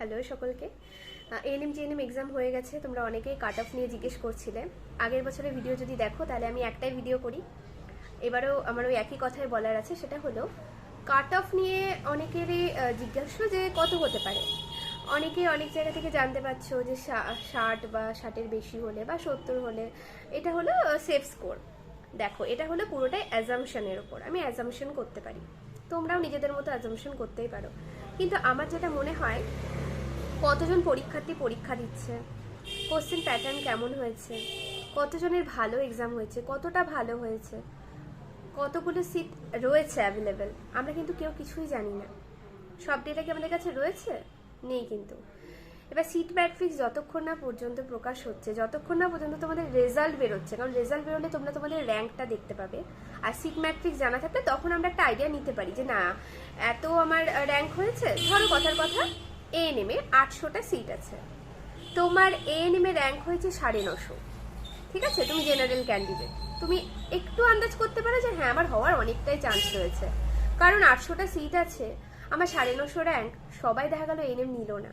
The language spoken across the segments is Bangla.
হ্যালো সকলকে। এএনএম জিএনএম এক্সাম হয়ে গেছে। তোমরা অনেকেই কাট অফ নিয়ে জিজ্ঞেস করছিলে। আগের বছরের ভিডিও যদি দেখো তাহলে আমি একটাই ভিডিও করি। এবারেও আমার ওই একই কথাই বলার আছে, সেটা হলো কাট অফ নিয়ে অনেকেরই জিজ্ঞাসা যে কত হতে পারে। অনেকে অনেক জায়গা থেকে জানতে পারছো যে 60 বা 60-এর বেশি হলে বা 70 হলে এটা হলো সেফ স্কোর। দেখো, এটা হলো পুরোটাই অ্যাজাম্পশনের ওপর। আমি অ্যাজাম্পশন করতে পারি, তোমরাও নিজেদের মতো অ্যাজাম্পশন করতেই পারো। কিন্তু আমার যেটা মনে হয়, কতজন পরীক্ষার্থী পরীক্ষা দিচ্ছে, কোশ্চেন প্যাটার্ন কেমন হয়েছে, কতজনের ভালো এক্সাম হয়েছে, কতটা ভালো হয়েছে, কতগুলো সিট রয়েছে অ্যাভেলেবেল, আমরা কিন্তু কেউ কিছুই জানি না। সব ডেটা কি আমাদের কাছে রয়েছে? নেই কিন্তু। এবার সিট ম্যাট্রিক্স যতক্ষণ না পর্যন্ত প্রকাশ হচ্ছে, যতক্ষণ না পর্যন্ত তোমাদের রেজাল্ট বেরোচ্ছে, কারণ রেজাল্ট বেরোলে তোমরা তোমাদের র্যাঙ্কটা দেখতে পাবে, আর সিট ম্যাট্রিক্স জানা থাকলে তখন আমরা একটা আইডিয়া নিতে পারি যে না, এত আমার র্যাঙ্ক হয়েছে। ধরো কথার কথা, এএনএমে 800টা সিট আছে, তোমার এএনএমে র্যাঙ্ক হয়েছে 950, ঠিক আছে? তুমি জেনারেল ক্যান্ডিডেট, তুমি একটু আন্দাজ করতে পারো যে হ্যাঁ, আমার হওয়ার অনেকটাই চান্স রয়েছে, কারণ 800টা সিট আছে, আমার 950 র্যাঙ্ক, সবাই দেখা গেল এএনএম নিল না,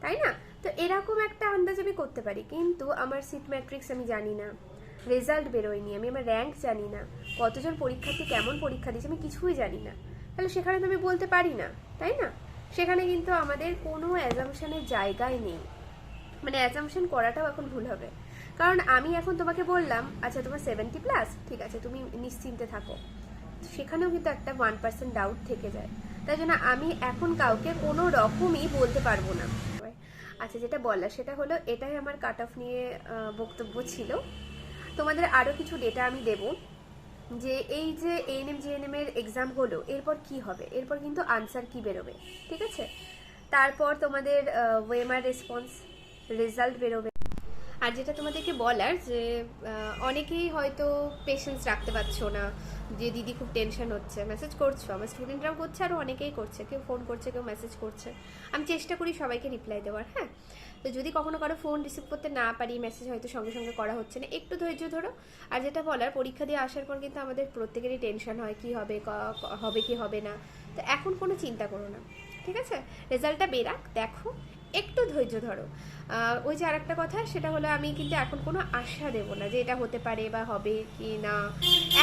তাই না? তো এরকম একটা আন্দাজ আমি করতে পারি। কিন্তু আমার সিট ম্যাট্রিক্স আমি জানি না, রেজাল্ট বেরোয়নি, আমি আমার র্যাঙ্ক জানি না, কতজন পরীক্ষার্থী কেমন পরীক্ষা দিয়েছে আমি কিছুই জানি না, তাহলে সেখানে তো আমি বলতে পারি না, তাই না? সেখানে কিন্তু আমাদের কোনো অ্যাজাম্পশনের জায়গায় নেই। মানে অ্যাজাম্পশন করাটাও এখন ভুল হবে, কারণ আমি এখন তোমাকে বললাম আচ্ছা তোমার 70+, ঠিক আছে, তুমি নিশ্চিন্তে থাকো, সেখানেও কিন্তু একটা 1% ডাউট থেকে যায়। তাই জন্য আমি এখন কাউকে কোনো রকমই বলতে পারবো না। আচ্ছা, যেটা বলার সেটা হলো, এটাই আমার কাট অফ নিয়ে বক্তব্য ছিল। তোমাদের আরও কিছু ডেটা আমি দেব, যে এই যে এএনএম জিএনএম এর এক্সাম হলো, এরপর কি হবে, এরপর কিন্তু আনসার কি বেরোবে, ঠিক আছে? তারপর তোমাদের ওয়েমার রেসপন্স রেজাল্ট বেরোবে। আর যেটা তোমাদেরকে বলার, যে অনেকেই হয়তো পেশেন্স রাখতে পারছো না, যে দিদি খুব টেনশন হচ্ছে, মেসেজ করছো, আমার স্টুডেন্টরাও করছে, আরও অনেকেই করছে, কেউ ফোন করছে, কেউ মেসেজ করছে, আমি চেষ্টা করি সবাইকে রিপ্লাই দেওয়ার। হ্যাঁ, তো যদি কখনো কারো ফোন রিসিভ করতে না পারি, মেসেজ হয়তো সঙ্গে সঙ্গে করা হচ্ছে না, একটু ধৈর্য ধরো। আর যেটা বলার, পরীক্ষা দিয়ে আসার পর কিন্তু আমাদের প্রত্যেকেরই টেনশন হয়, কি হবে, হবে কি হবে না। তো এখন কোনো চিন্তা করো না, ঠিক আছে? রেজাল্টটা বেরাক, দেখো, একটু ধৈর্য ধরো। ওই যে আরেকটা কথা, সেটা হলো আমি কিন্তু এখন কোনো আশা দেবো না যে এটা হতে পারে বা হবে কি না,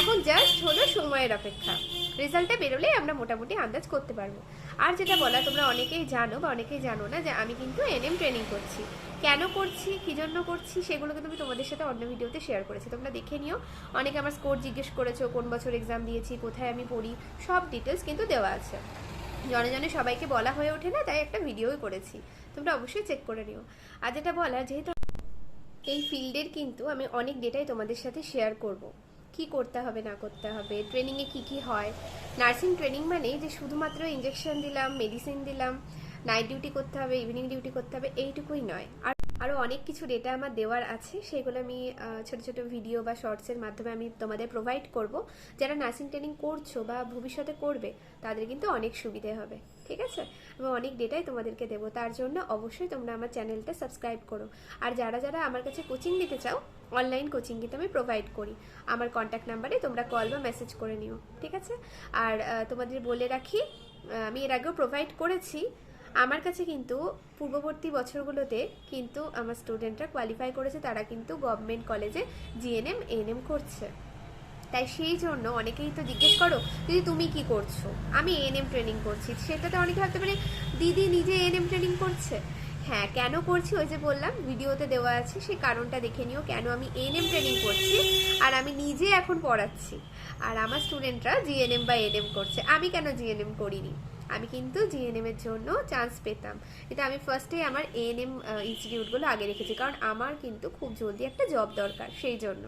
এখন জাস্ট হলো সময়ের অপেক্ষা। রেজাল্টটা বেরোলে আমরা মোটামুটি আন্দাজ করতে পারবো। আর যেটা বলা, তোমরা অনেকেই জানো বা অনেকেই জানো না যে আমি কিন্তু এএনএম ট্রেনিং করছি। কেন করছি, কী জন্য করছি, সেগুলো কিন্তু আমি তোমাদের সাথে অন্য ভিডিওতে শেয়ার করেছি, তোমরা দেখে নিও। অনেকে আমার স্কোর জিজ্ঞেস করেছো, কোন বছর এক্সাম দিয়েছি, কোথায় আমি পড়ি, সব ডিটেলস কিন্তু দেওয়া আছে। জনে জনে সবাইকে বলা হয়ে ওঠে না, তাই একটা ভিডিওই করেছি, তোমরা অবশ্যই চেক করে নিও। আর যেটা বলা, যেহেতু এই ফিল্ডের কিন্তু আমি অনেক ডেটাই তোমাদের সাথে শেয়ার করব, কি করতে হবে না করতে হবে, ট্রেনিংয়ে কি কি হয়। নার্সিং ট্রেনিং মানে যে শুধুমাত্র ইঞ্জেকশন দিলাম, মেডিসিন দিলাম, নাইট ডিউটি করতে হবে, ইভিনিং ডিউটি করতে হবে, এইটুকুই নয়, আর আরও অনেক কিছু ডেটা আমার দেওয়ার আছে, সেগুলো আমি ছোট ছোট ভিডিও বা শর্টসের মাধ্যমে আমি তোমাদের প্রোভাইড করব। যারা নার্সিং ট্রেনিং করছো বা ভবিষ্যতে করবে, তাদের কিন্তু অনেক সুবিধে হবে, ঠিক আছে? আমি অনেক ডেটাই তোমাদেরকে দেবো, তার জন্য অবশ্যই তোমরা আমার চ্যানেলটা সাবস্ক্রাইব করো। আর যারা যারা আমার কাছে কোচিং নিতে চাও, অনলাইন কোচিং কিন্তু আমি প্রোভাইড করি, আমার কন্ট্যাক্ট নাম্বারে তোমরা কল বা মেসেজ করে নিও, ঠিক আছে? আর তোমাদের বলে রাখি, আমি এর আগেও প্রোভাইড করেছি, আমার কাছে কিন্তু পূর্ববর্তী বছরগুলোতে কিন্তু আমার স্টুডেন্টরা কোয়ালিফাই করেছে, তারা কিন্তু গভর্নমেন্ট কলেজে জিএনএম এএনএম করছে। তাই সেই জন্য অনেকেই তো জিজ্ঞেস করো, দিদি তুমি কি করছো? আমি এএনএম ট্রেনিং করছি। সেটাতে অনেকে ভাবতে পারে দিদি নিজে এএনএম ট্রেনিং করছে। হ্যাঁ, কেন করছি, ওই যে বললাম ভিডিওতে দেওয়া আছে, সেই কারণটা দেখে নিও, কেন আমি এএনএম ট্রেনিং করছি আর আমি নিজে এখন পড়াচ্ছি, আর আমার স্টুডেন্টরা জিএনএম বা এএনএম করছে। আমি কেন জিএনএম করিনি? আমি কিন্তু জিএনএম এর জন্য চান্স পেতাম, কিন্তু আমি ফার্স্টে আমার এএনএম ইনস্টিটিউটগুলো আগে রেখেছি, কারণ আমার কিন্তু খুব জলদি একটা জব দরকার, সেই জন্য।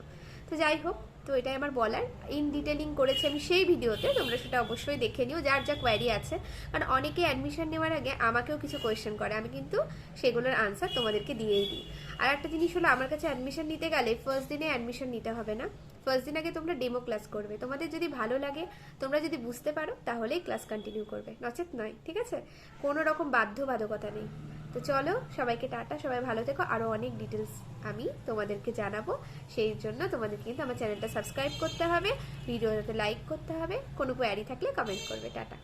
তো যাই হোক, তো এটাই আমার বলার। ইন ডিটেলিং করেছি আমি সেই ভিডিওতে, তোমরা সেটা অবশ্যই দেখে নিও, যার যা কোয়ারি আছে, কারণ অনেকে অ্যাডমিশন নেওয়ার আগে আমাকেও কিছু কোয়েশ্চেন করে, আমি কিন্তু সেগুলোর আনসার তোমাদেরকে দিয়েই দিই। আর একটা জিনিস হলো, আমার কাছে অ্যাডমিশন নিতে গেলে ফার্স্ট দিনে অ্যাডমিশন নিতে হবে না, ফার্স্ট দিন আগে তোমরা ডেমো ক্লাস করবে, তোমাদের যদি ভালো লাগে, তোমরা যদি বুঝতে পারো, তাহলেই ক্লাস কন্টিনিউ করবে, নচেত নয়, ঠিক আছে? কোনো রকম বাধ্যবাধকতা নেই। তো চলো, সবাইকে টাটা, সবাই ভালো থেকো। আরও অনেক ডিটেলস আমি তোমাদেরকে জানাবো, সেই জন্য তোমাদেরকে কিন্তু আমার চ্যানেলটা সাবস্ক্রাইব করতে হবে, ভিডিওটাতে লাইক করতে হবে, কোনো কোয়ারি থাকলে কমেন্ট করবে। টাটা।